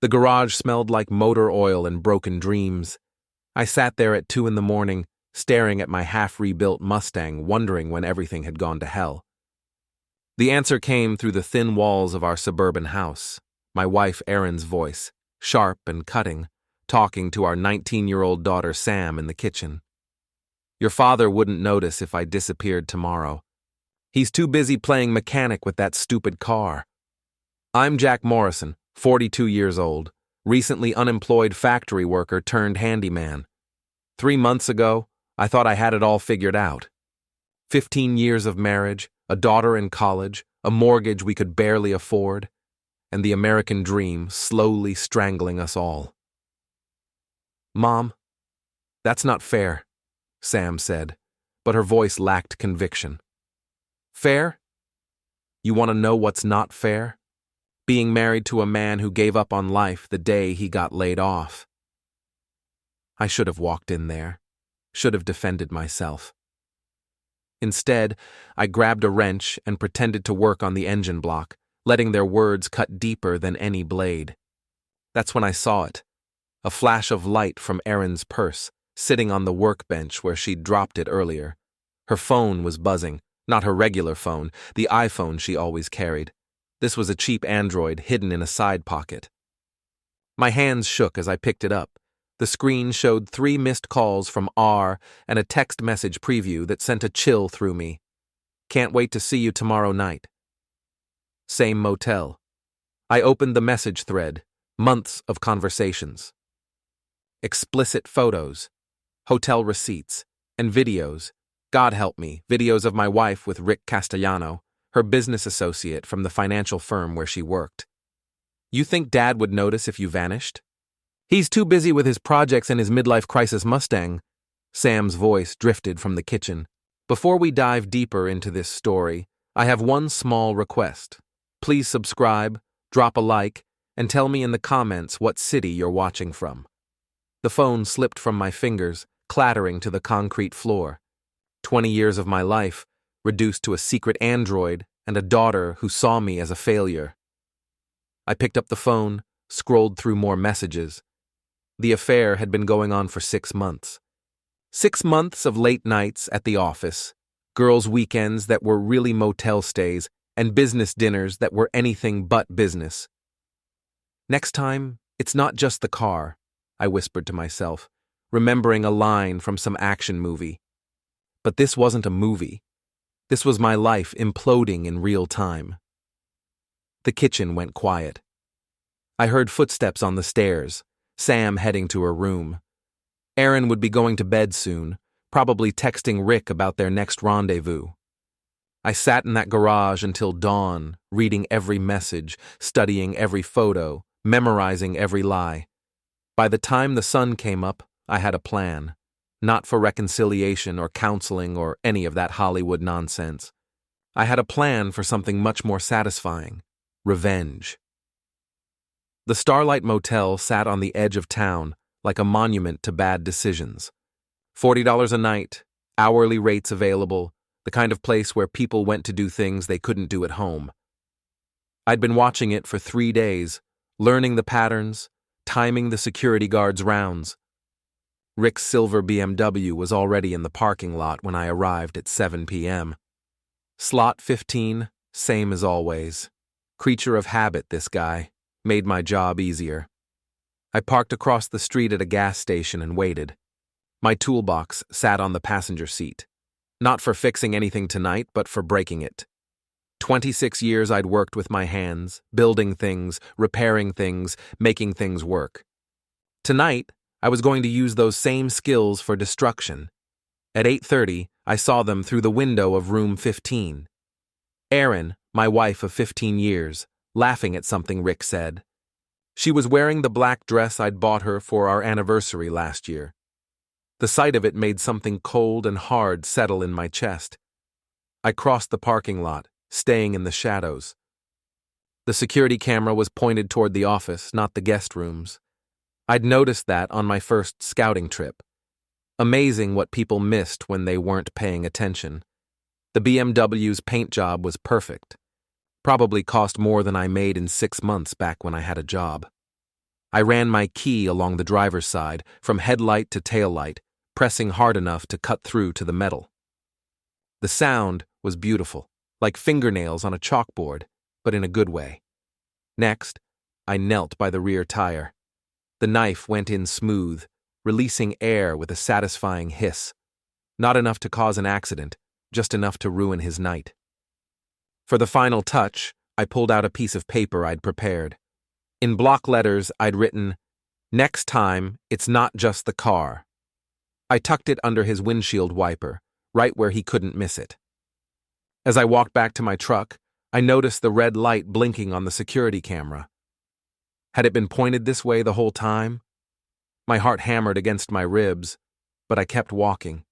The garage smelled like motor oil and broken dreams. I sat there at 2 in the morning, staring at my half-rebuilt Mustang, wondering when everything had gone to hell. The answer came through the thin walls of our suburban house, my wife Erin's voice, sharp and cutting, talking to our 19-year-old daughter Sam in the kitchen. Your father wouldn't notice if I disappeared tomorrow. He's too busy playing mechanic with that stupid car. I'm Jack Morrison, 42 years old, recently unemployed factory worker turned handyman. 3 months ago, I thought I had it all figured out. 15 years of marriage, a daughter in college, a mortgage we could barely afford, and the American dream slowly strangling us all. Mom, that's not fair, Sam said, but her voice lacked conviction. Fair? You want to know what's not fair? Being married to a man who gave up on life the day he got laid off. I should have walked in there, should have defended myself. Instead, I grabbed a wrench and pretended to work on the engine block, letting their words cut deeper than any blade. That's when I saw it, a flash of light from Erin's purse, sitting on the workbench where she'd dropped it earlier. Her phone was buzzing, not her regular phone, the iPhone she always carried. This was a cheap Android hidden in a side pocket. My hands shook as I picked it up. The screen showed 3 missed calls from R and a text message preview that sent a chill through me. Can't wait to see you tomorrow night. Same motel. I opened the message thread. Months of conversations. Explicit photos, hotel receipts, and videos. God help me, videos of my wife with Rick Castellano, her business associate from the financial firm where she worked. You think Dad would notice if you vanished? He's too busy with his projects and his midlife crisis Mustang. Sam's voice drifted from the kitchen. Before we dive deeper into this story, I have one small request. Please subscribe, drop a like, and tell me in the comments what city you're watching from. The phone slipped from my fingers, clattering to the concrete floor. 20 years of my life, reduced to a secret android and a daughter who saw me as a failure. I picked up the phone, scrolled through more messages. The affair had been going on for 6 months. 6 months of late nights at the office, girls' weekends that were really motel stays, and business dinners that were anything but business. Next time, it's not just the car, I whispered to myself, remembering a line from some action movie. But this wasn't a movie. This was my life imploding in real time. The kitchen went quiet. I heard footsteps on the stairs, Sam heading to her room. Erin would be going to bed soon, probably texting Rick about their next rendezvous. I sat in that garage until dawn, reading every message, studying every photo, memorizing every lie. By the time the sun came up, I had a plan. Not for reconciliation or counseling or any of that Hollywood nonsense. I had a plan for something much more satisfying. Revenge. The Starlight Motel sat on the edge of town, like a monument to bad decisions. $40 a night, hourly rates available, the kind of place where people went to do things they couldn't do at home. I'd been watching it for 3 days, learning the patterns, timing the security guards' rounds. Rick's silver BMW was already in the parking lot when I arrived at 7 p.m. Slot 15, same as always. Creature of habit, this guy. Made my job easier. I parked across the street at a gas station and waited. My toolbox sat on the passenger seat. Not for fixing anything tonight, but for breaking it. 26 years I'd worked with my hands, building things, repairing things, making things work. Tonight, I was going to use those same skills for destruction. At 8:30, I saw them through the window of room 15. Erin, my wife of 15 years, laughing at something Rick said. She was wearing the black dress I'd bought her for our anniversary last year. The sight of it made something cold and hard settle in my chest. I crossed the parking lot, staying in the shadows. The security camera was pointed toward the office, not the guest rooms. I'd noticed that on my first scouting trip. Amazing what people missed when they weren't paying attention. The BMW's paint job was perfect. Probably cost more than I made in 6 months back when I had a job. I ran my key along the driver's side, from headlight to taillight, pressing hard enough to cut through to the metal. The sound was beautiful, like fingernails on a chalkboard, but in a good way. Next, I knelt by the rear tire. The knife went in smooth, releasing air with a satisfying hiss. Not enough to cause an accident, just enough to ruin his night. For the final touch, I pulled out a piece of paper I'd prepared. In block letters, I'd written, "Next time, it's not just the car." I tucked it under his windshield wiper, right where he couldn't miss it. As I walked back to my truck, I noticed the red light blinking on the security camera. Had it been pointed this way the whole time? My heart hammered against my ribs, but I kept walking.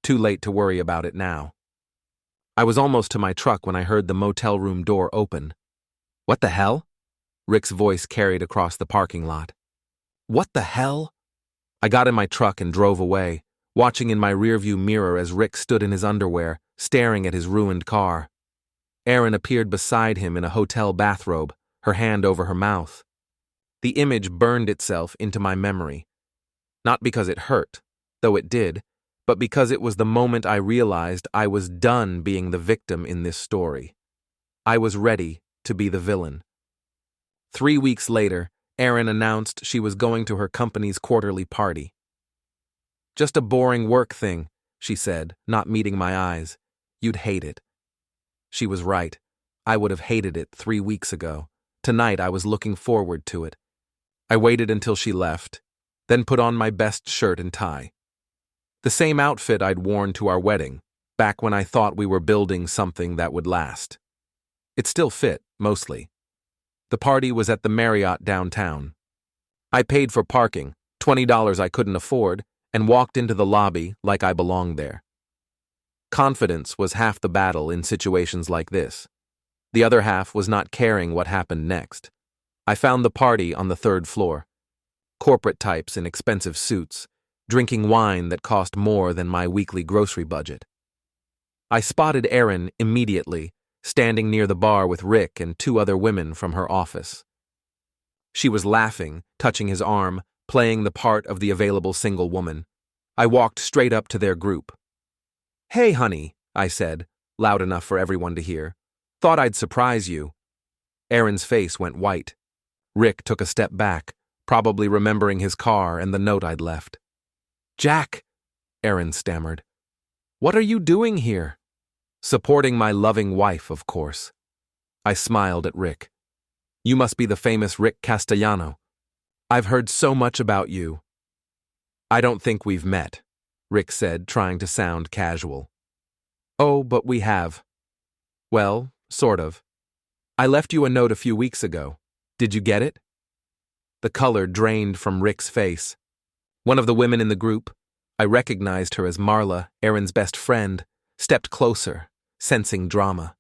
Too late to worry about it now. I was almost to my truck when I heard the motel room door open. "What the hell?" Rick's voice carried across the parking lot. "What the hell?" I got in my truck and drove away, watching in my rearview mirror as Rick stood in his underwear, staring at his ruined car. Erin appeared beside him in a hotel bathrobe, her hand over her mouth. The image burned itself into my memory. Not because it hurt, though it did, but because it was the moment I realized I was done being the victim in this story. I was ready to be the villain. 3 weeks later, Erin announced she was going to her company's quarterly party. "Just a boring work thing," she said, not meeting my eyes. "You'd hate it." She was right. I would have hated it 3 weeks ago. Tonight I was looking forward to it. I waited until she left, then put on my best shirt and tie. The same outfit I'd worn to our wedding, back when I thought we were building something that would last. It still fit, mostly. The party was at the Marriott downtown. I paid for parking, $20 I couldn't afford, and walked into the lobby like I belonged there. Confidence was half the battle in situations like this. The other half was not caring what happened next. I found the party on the 3rd floor. Corporate types in expensive suits, drinking wine that cost more than my weekly grocery budget. I spotted Erin immediately, standing near the bar with Rick and 2 other women from her office. She was laughing, touching his arm, playing the part of the available single woman. I walked straight up to their group. "Hey, honey," I said, loud enough for everyone to hear. "Thought I'd surprise you." Erin's face went white. Rick took a step back, probably remembering his car and the note I'd left. "Jack," Erin stammered. "What are you doing here?" "Supporting my loving wife, of course." I smiled at Rick. "You must be the famous Rick Castellano. I've heard so much about you." "I don't think we've met," Rick said, trying to sound casual. "Oh, but we have." "Well, sort of. I left you a note a few weeks ago. Did you get it?" The color drained from Rick's face. One of the women in the group, I recognized her as Marla, Erin's best friend, stepped closer, sensing drama.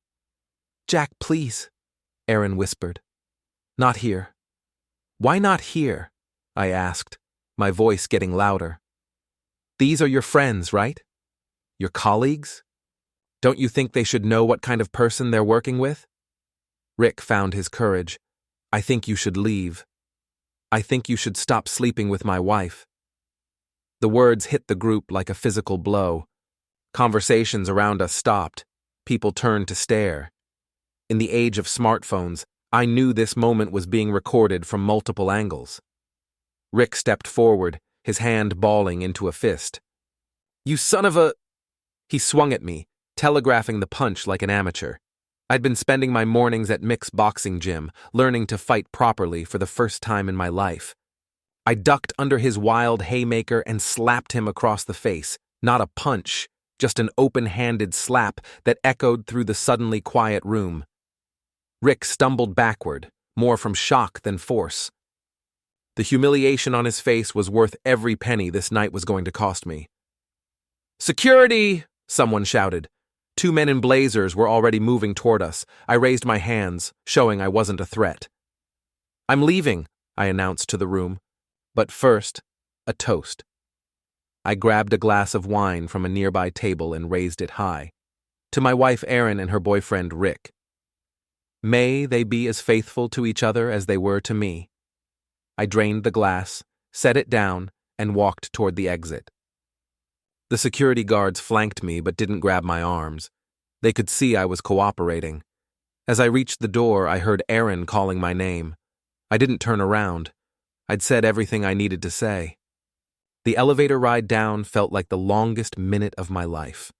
"Jack, please," Erin whispered. "Not here." "Why not here?" I asked, my voice getting louder. "These are your friends, right? Your colleagues? Don't you think they should know what kind of person they're working with?" Rick found his courage. "I think you should leave. I think you should stop sleeping with my wife." The words hit the group like a physical blow. Conversations around us stopped. People turned to stare. In the age of smartphones, I knew this moment was being recorded from multiple angles. Rick stepped forward, his hand balling into a fist. "You son of a—" He swung at me, telegraphing the punch like an amateur. I'd been spending my mornings at Mick's boxing gym, learning to fight properly for the first time in my life. I ducked under his wild haymaker and slapped him across the face. Not a punch, just an open-handed slap that echoed through the suddenly quiet room. Rick stumbled backward, more from shock than force. The humiliation on his face was worth every penny this night was going to cost me. "Security!" someone shouted. 2 men in blazers were already moving toward us. I raised my hands, showing I wasn't a threat. "I'm leaving," I announced to the room. But first, a toast. I grabbed a glass of wine from a nearby table and raised it high. To my wife Erin and her boyfriend Rick. May they be as faithful to each other as they were to me. I drained the glass, set it down, and walked toward the exit. The security guards flanked me but didn't grab my arms. They could see I was cooperating. As I reached the door, I heard Erin calling my name. I didn't turn around. I'd said everything I needed to say. The elevator ride down felt like the longest minute of my life.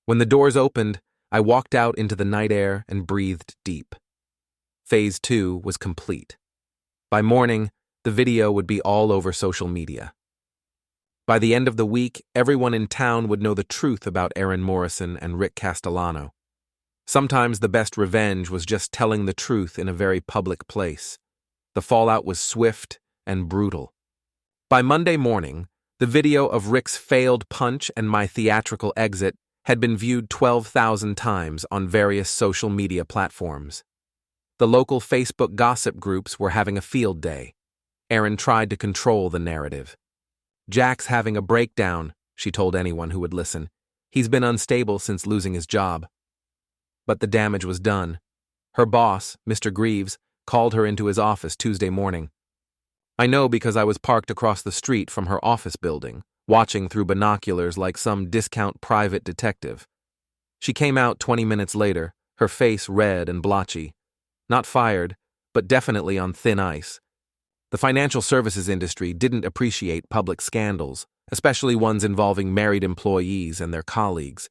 When the doors opened, I walked out into the night air and breathed deep. Phase 2 was complete. By morning, the video would be all over social media. By the end of the week, everyone in town would know the truth about Erin Morrison and Rick Castellano. Sometimes the best revenge was just telling the truth in a very public place. The fallout was swift and brutal. By Monday morning, the video of Rick's failed punch and my theatrical exit had been viewed 12,000 times on various social media platforms. The local Facebook gossip groups were having a field day. Erin tried to control the narrative. "Jack's having a breakdown," she told anyone who would listen. "He's been unstable since losing his job." But the damage was done. Her boss, Mr. Greaves, called her into his office Tuesday morning. I know because I was parked across the street from her office building, watching through binoculars like some discount private detective. She came out 20 minutes later, her face red and blotchy. Not fired, but definitely on thin ice. The financial services industry didn't appreciate public scandals, especially ones involving married employees and their colleagues.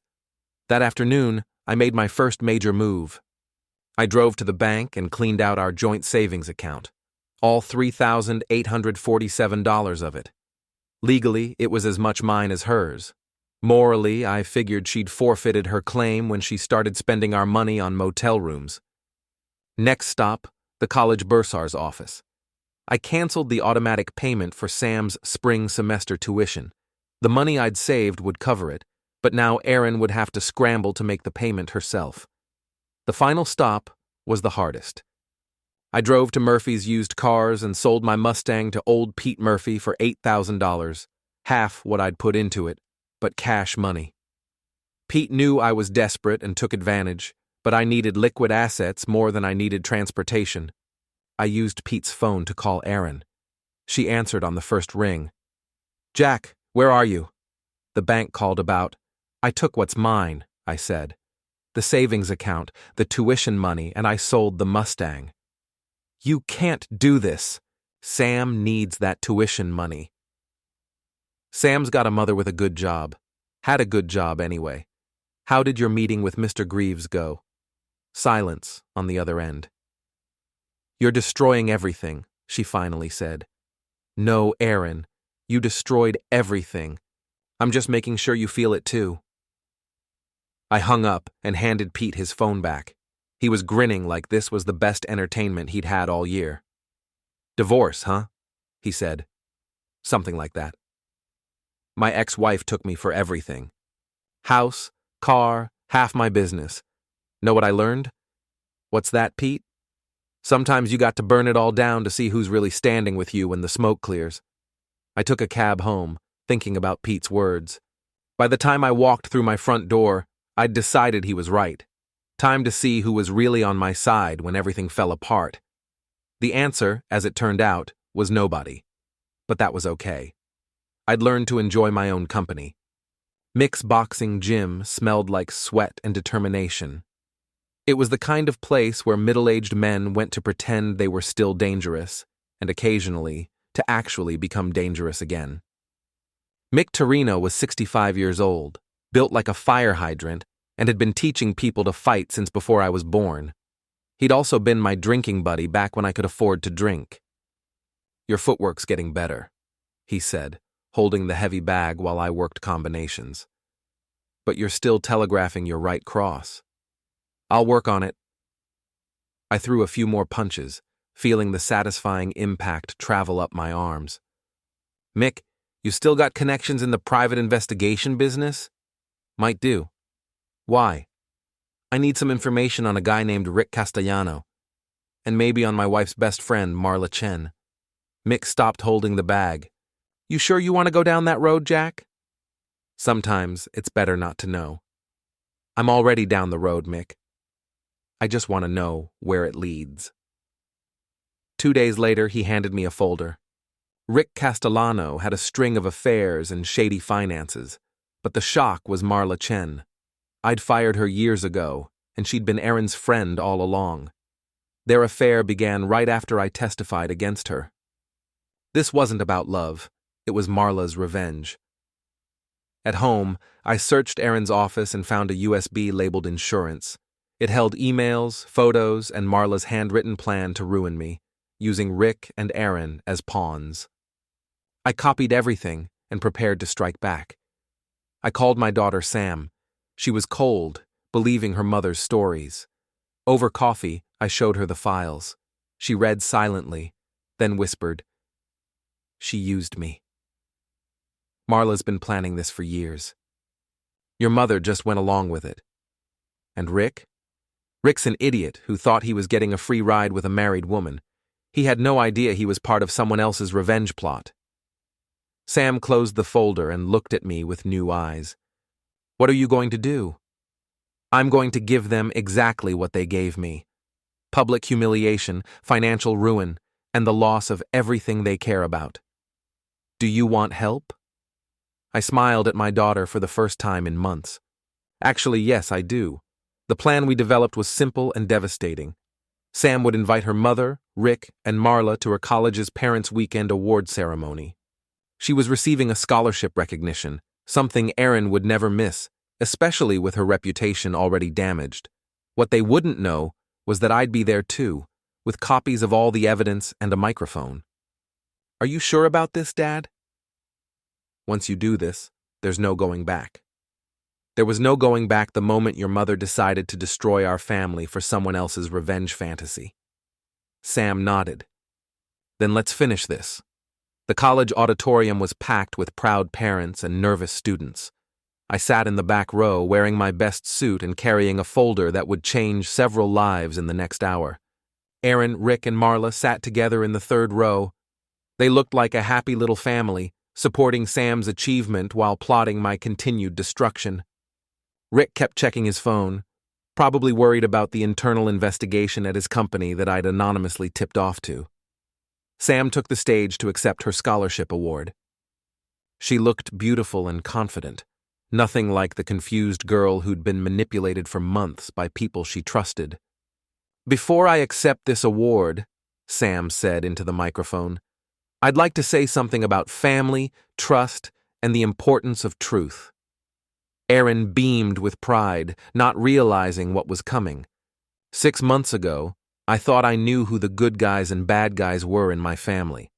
That afternoon, I made my first major move. I drove to the bank and cleaned out our joint savings account, all $3,847 of it. Legally, it was as much mine as hers. Morally, I figured she'd forfeited her claim when she started spending our money on motel rooms. Next stop, the college bursar's office. I canceled the automatic payment for Sam's spring semester tuition. The money I'd saved would cover it, but now Erin would have to scramble to make the payment herself. The final stop was the hardest. I drove to Murphy's used cars and sold my Mustang to old Pete Murphy for $8,000, half what I'd put into it, but cash money. Pete knew I was desperate and took advantage, but I needed liquid assets more than I needed transportation. I used Pete's phone to call Erin. She answered on the first ring. "Jack, where are you?" The bank called about. "I took what's mine," I said. "The savings account, the tuition money, and I sold the Mustang." "You can't do this. Sam needs that tuition money." Sam's got a mother with a good job. Had a good job anyway. "How did your meeting with Mr. Greaves go?" Silence on the other end. "You're destroying everything," she finally said. "No, Erin, you destroyed everything. I'm just making sure you feel it too." I hung up and handed Pete his phone back. He was grinning like this was the best entertainment he'd had all year. "Divorce, huh?" he said. Something like that. My ex-wife took me for everything. House, car, half my business. Know what I learned? What's that, Pete? Sometimes you got to burn it all down to see who's really standing with you when the smoke clears. I took a cab home, thinking about Pete's words. By the time I walked through my front door, I'd decided he was right. Time to see who was really on my side when everything fell apart. The answer, as it turned out, was nobody. But that was okay. I'd learned to enjoy my own company. Mick's boxing gym smelled like sweat and determination. It was the kind of place where middle-aged men went to pretend they were still dangerous, and occasionally, to actually become dangerous again. Mick Torino was 65 years old, built like a fire hydrant, and had been teaching people to fight since before I was born. He'd also been my drinking buddy back when I could afford to drink. "Your footwork's getting better," he said, holding the heavy bag while I worked combinations. "But you're still telegraphing your right cross." "I'll work on it." I threw a few more punches, feeling the satisfying impact travel up my arms. "Mick, you still got connections in the private investigation business?" "Might do." "Why?" "I need some information on a guy named Rick Castellano, and maybe on my wife's best friend, Marla Chen." Mick stopped holding the bag. "You sure you want to go down that road, Jack?" "Sometimes it's better not to know." "I'm already down the road, Mick. I just want to know where it leads." 2 days later, he handed me a folder. Rick Castellano had a string of affairs and shady finances, but the shock was Marla Chen. I'd fired her years ago, and she'd been Erin's friend all along. Their affair began right after I testified against her. This wasn't about love, it was Marla's revenge. At home, I searched Erin's office and found a USB labeled insurance. It held emails, photos, and Marla's handwritten plan to ruin me, using Rick and Erin as pawns. I copied everything and prepared to strike back. I called my daughter Sam. She was cold, believing her mother's stories. Over coffee, I showed her the files. She read silently, then whispered, "She used me. Marla's been planning this for years. Your mother just went along with it. And Rick? Rick's an idiot who thought he was getting a free ride with a married woman. He had no idea he was part of someone else's revenge plot." Sam closed the folder and looked at me with new eyes. "What are you going to do?" "I'm going to give them exactly what they gave me. Public humiliation, financial ruin, and the loss of everything they care about. Do you want help?" I smiled at my daughter for the first time in months. "Actually, yes, I do." The plan we developed was simple and devastating. Sam would invite her mother, Rick, and Marla to her college's Parents' Weekend award ceremony. She was receiving a scholarship recognition, something Erin would never miss, especially with her reputation already damaged. What they wouldn't know was that I'd be there too, with copies of all the evidence and a microphone. "Are you sure about this, Dad?" "Once you do this, there's no going back." There was no going back the moment your mother decided to destroy our family for someone else's revenge fantasy. Sam nodded. "Then let's finish this." The college auditorium was packed with proud parents and nervous students. I sat in the back row wearing my best suit and carrying a folder that would change several lives in the next hour. Erin, Rick, and Marla sat together in the third row. They looked like a happy little family, supporting Sam's achievement while plotting my continued destruction. Rick kept checking his phone, probably worried about the internal investigation at his company that I'd anonymously tipped off to. Sam took the stage to accept her scholarship award. She looked beautiful and confident, nothing like the confused girl who'd been manipulated for months by people she trusted. "Before I accept this award," Sam said into the microphone, "I'd like to say something about family, trust, and the importance of truth." Erin beamed with pride, not realizing what was coming. 6 months ago, I thought I knew who the good guys and bad guys were in my family.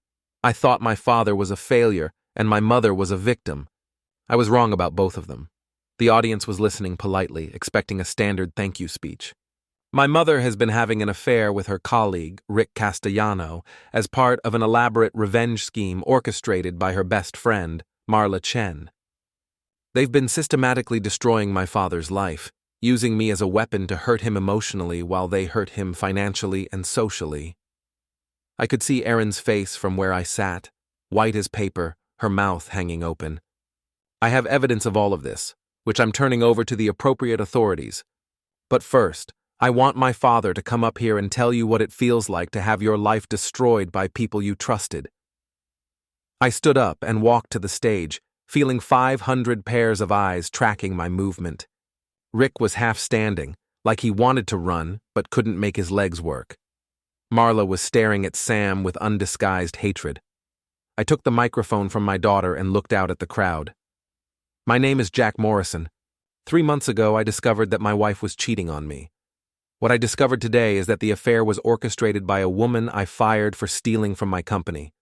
I thought my father was a failure and my mother was a victim. I was wrong about both of them. The audience was listening politely, expecting a standard thank you speech. My mother has been having an affair with her colleague, Rick Castellano, as part of an elaborate revenge scheme orchestrated by her best friend, Marla Chen. They've been systematically destroying my father's life, using me as a weapon to hurt him emotionally while they hurt him financially and socially. I could see Erin's face from where I sat, white as paper, her mouth hanging open. I have evidence of all of this, which I'm turning over to the appropriate authorities. But first, I want my father to come up here and tell you what it feels like to have your life destroyed by people you trusted. I stood up and walked to the stage, feeling 500 pairs of eyes tracking my movement. Rick was half standing, like he wanted to run but couldn't make his legs work. Marla was staring at Sam with undisguised hatred. I took the microphone from my daughter and looked out at the crowd. "My name is Jack Morrison. 3 months ago, I discovered that my wife was cheating on me. What I discovered today is that the affair was orchestrated by a woman I fired for stealing from my company.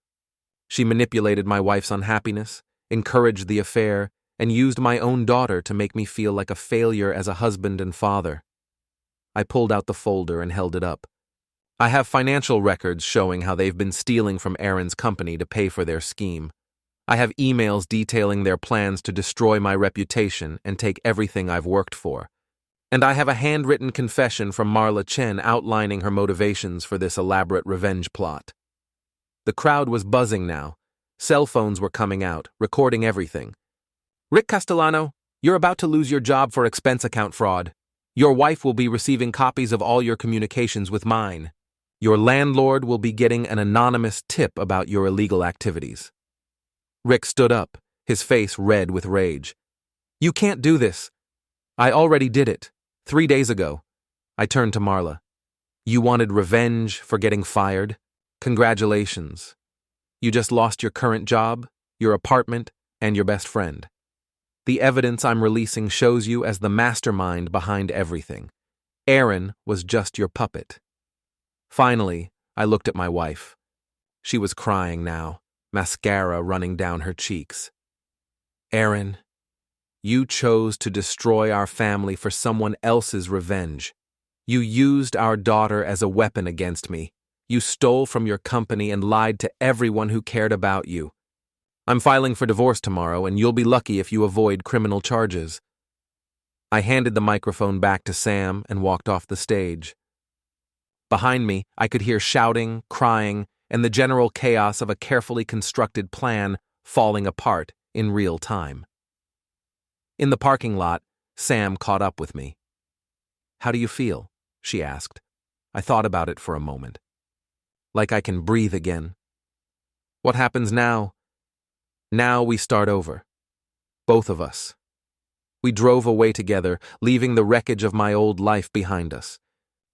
She manipulated my wife's unhappiness, encouraged the affair, and used my own daughter to make me feel like a failure as a husband and father." I pulled out the folder and held it up. I have financial records showing how they've been stealing from Erin's company to pay for their scheme. I have emails detailing their plans to destroy my reputation and take everything I've worked for. And I have a handwritten confession from Marla Chen outlining her motivations for this elaborate revenge plot. The crowd was buzzing now. Cell phones were coming out, recording everything. "Rick Castellano, you're about to lose your job for expense account fraud. Your wife will be receiving copies of all your communications with mine." Your landlord will be getting an anonymous tip about your illegal activities." Rick stood up, his face red with rage. "You can't do this. I already did it, 3 days ago." I turned to Marla. "You wanted revenge for getting fired? Congratulations. You just lost your current job, your apartment, and your best friend. The evidence I'm releasing shows you as the mastermind behind everything. Erin was just your puppet." Finally, I looked at my wife. She was crying now, mascara running down her cheeks. "Erin, you chose to destroy our family for someone else's revenge. You used our daughter as a weapon against me. You stole from your company and lied to everyone who cared about you. I'm filing for divorce tomorrow, and you'll be lucky if you avoid criminal charges." I handed the microphone back to Sam and walked off the stage. Behind me, I could hear shouting, crying, and the general chaos of a carefully constructed plan falling apart in real time. In the parking lot, Sam caught up with me. "How do you feel?" she asked. I thought about it for a moment. "Like I can breathe again." "What happens now?" "Now we start over. Both of us." We drove away together, leaving the wreckage of my old life behind us.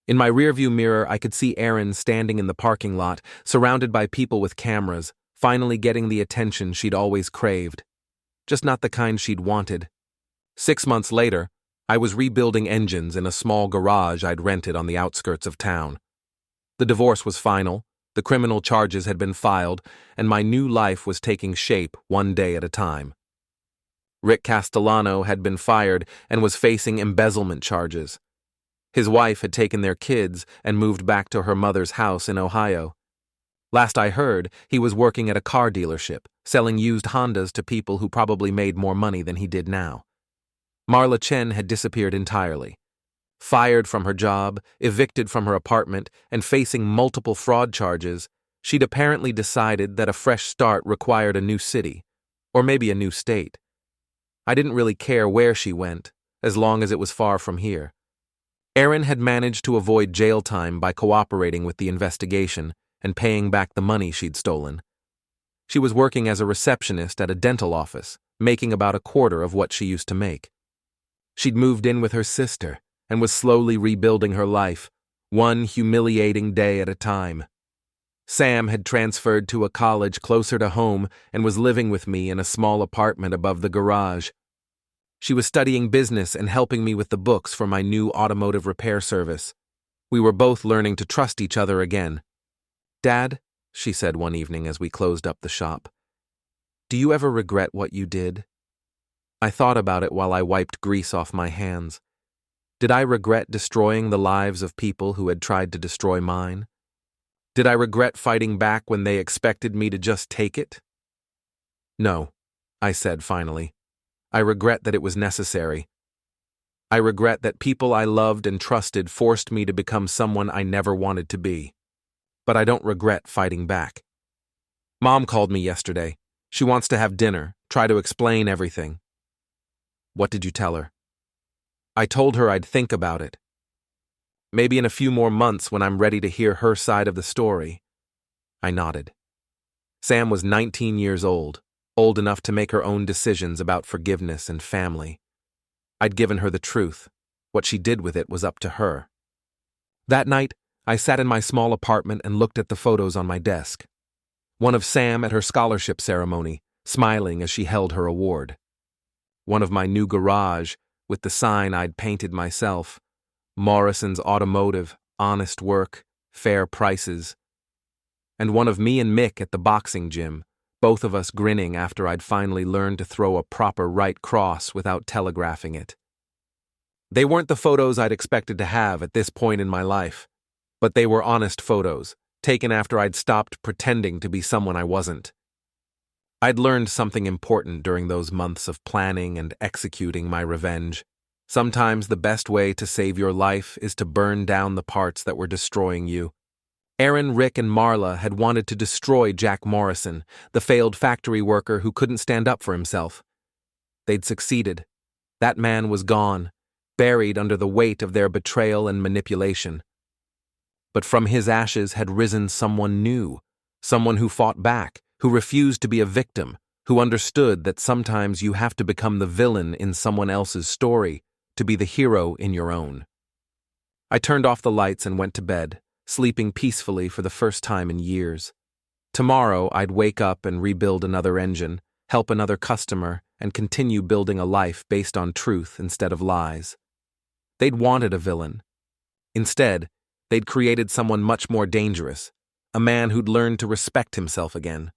In my rearview mirror, I could see Erin standing in the parking lot, surrounded by people with cameras, finally getting the attention she'd always craved. Just not the kind she'd wanted. 6 months later, I was rebuilding engines in a small garage I'd rented on the outskirts of town. The divorce was final, the criminal charges had been filed, and my new life was taking shape one day at a time. Rick Castellano had been fired and was facing embezzlement charges. His wife had taken their kids and moved back to her mother's house in Ohio. Last I heard, he was working at a car dealership, selling used Hondas to people who probably made more money than he did now. Marla Chen had disappeared entirely. Fired from her job, evicted from her apartment, and facing multiple fraud charges, she'd apparently decided that a fresh start required a new city, or maybe a new state. I didn't really care where she went, as long as it was far from here. Erin had managed to avoid jail time by cooperating with the investigation and paying back the money she'd stolen. She was working as a receptionist at a dental office, making about a quarter of what she used to make. She'd moved in with her sister and was slowly rebuilding her life, one humiliating day at a time. Sam had transferred to a college closer to home and was living with me in a small apartment above the garage. She was studying business and helping me with the books for my new automotive repair service. We were both learning to trust each other again. "Dad," she said one evening as we closed up the shop, "do you ever regret what you did?" I thought about it while I wiped grease off my hands. Did I regret destroying the lives of people who had tried to destroy mine? Did I regret fighting back when they expected me to just take it? "No," I said finally. "I regret that it was necessary. I regret that people I loved and trusted forced me to become someone I never wanted to be. But I don't regret fighting back." Mom called me yesterday. She wants to have dinner, try to explain everything. "What did you tell her?" "I told her I'd think about it. Maybe in a few more months when I'm ready to hear her side of the story." I nodded. Sam was 19 years old enough to make her own decisions about forgiveness and family. I'd given her the truth. What she did with it was up to her. That night, I sat in my small apartment and looked at the photos on my desk. One of Sam at her scholarship ceremony, smiling as she held her award. One of my new garage, with the sign I'd painted myself. Morrison's Automotive, honest work, fair prices. And one of me and Mick at the boxing gym, both of us grinning after I'd finally learned to throw a proper right cross without telegraphing it. They weren't the photos I'd expected to have at this point in my life, but they were honest photos, taken after I'd stopped pretending to be someone I wasn't. I'd learned something important during those months of planning and executing my revenge. Sometimes the best way to save your life is to burn down the parts that were destroying you. Erin, Rick, and Marla had wanted to destroy Jack Morrison, the failed factory worker who couldn't stand up for himself. They'd succeeded. That man was gone, buried under the weight of their betrayal and manipulation. but from his ashes had risen someone new, someone who fought back, who refused to be a victim, who understood that sometimes you have to become the villain in someone else's story to be the hero in your own. I turned off the lights and went to bed, sleeping peacefully for the first time in years. Tomorrow I'd wake up and rebuild another engine, help another customer, and continue building a life based on truth instead of lies. They'd wanted a villain. Instead, they'd created someone much more dangerous, a man who'd learned to respect himself again.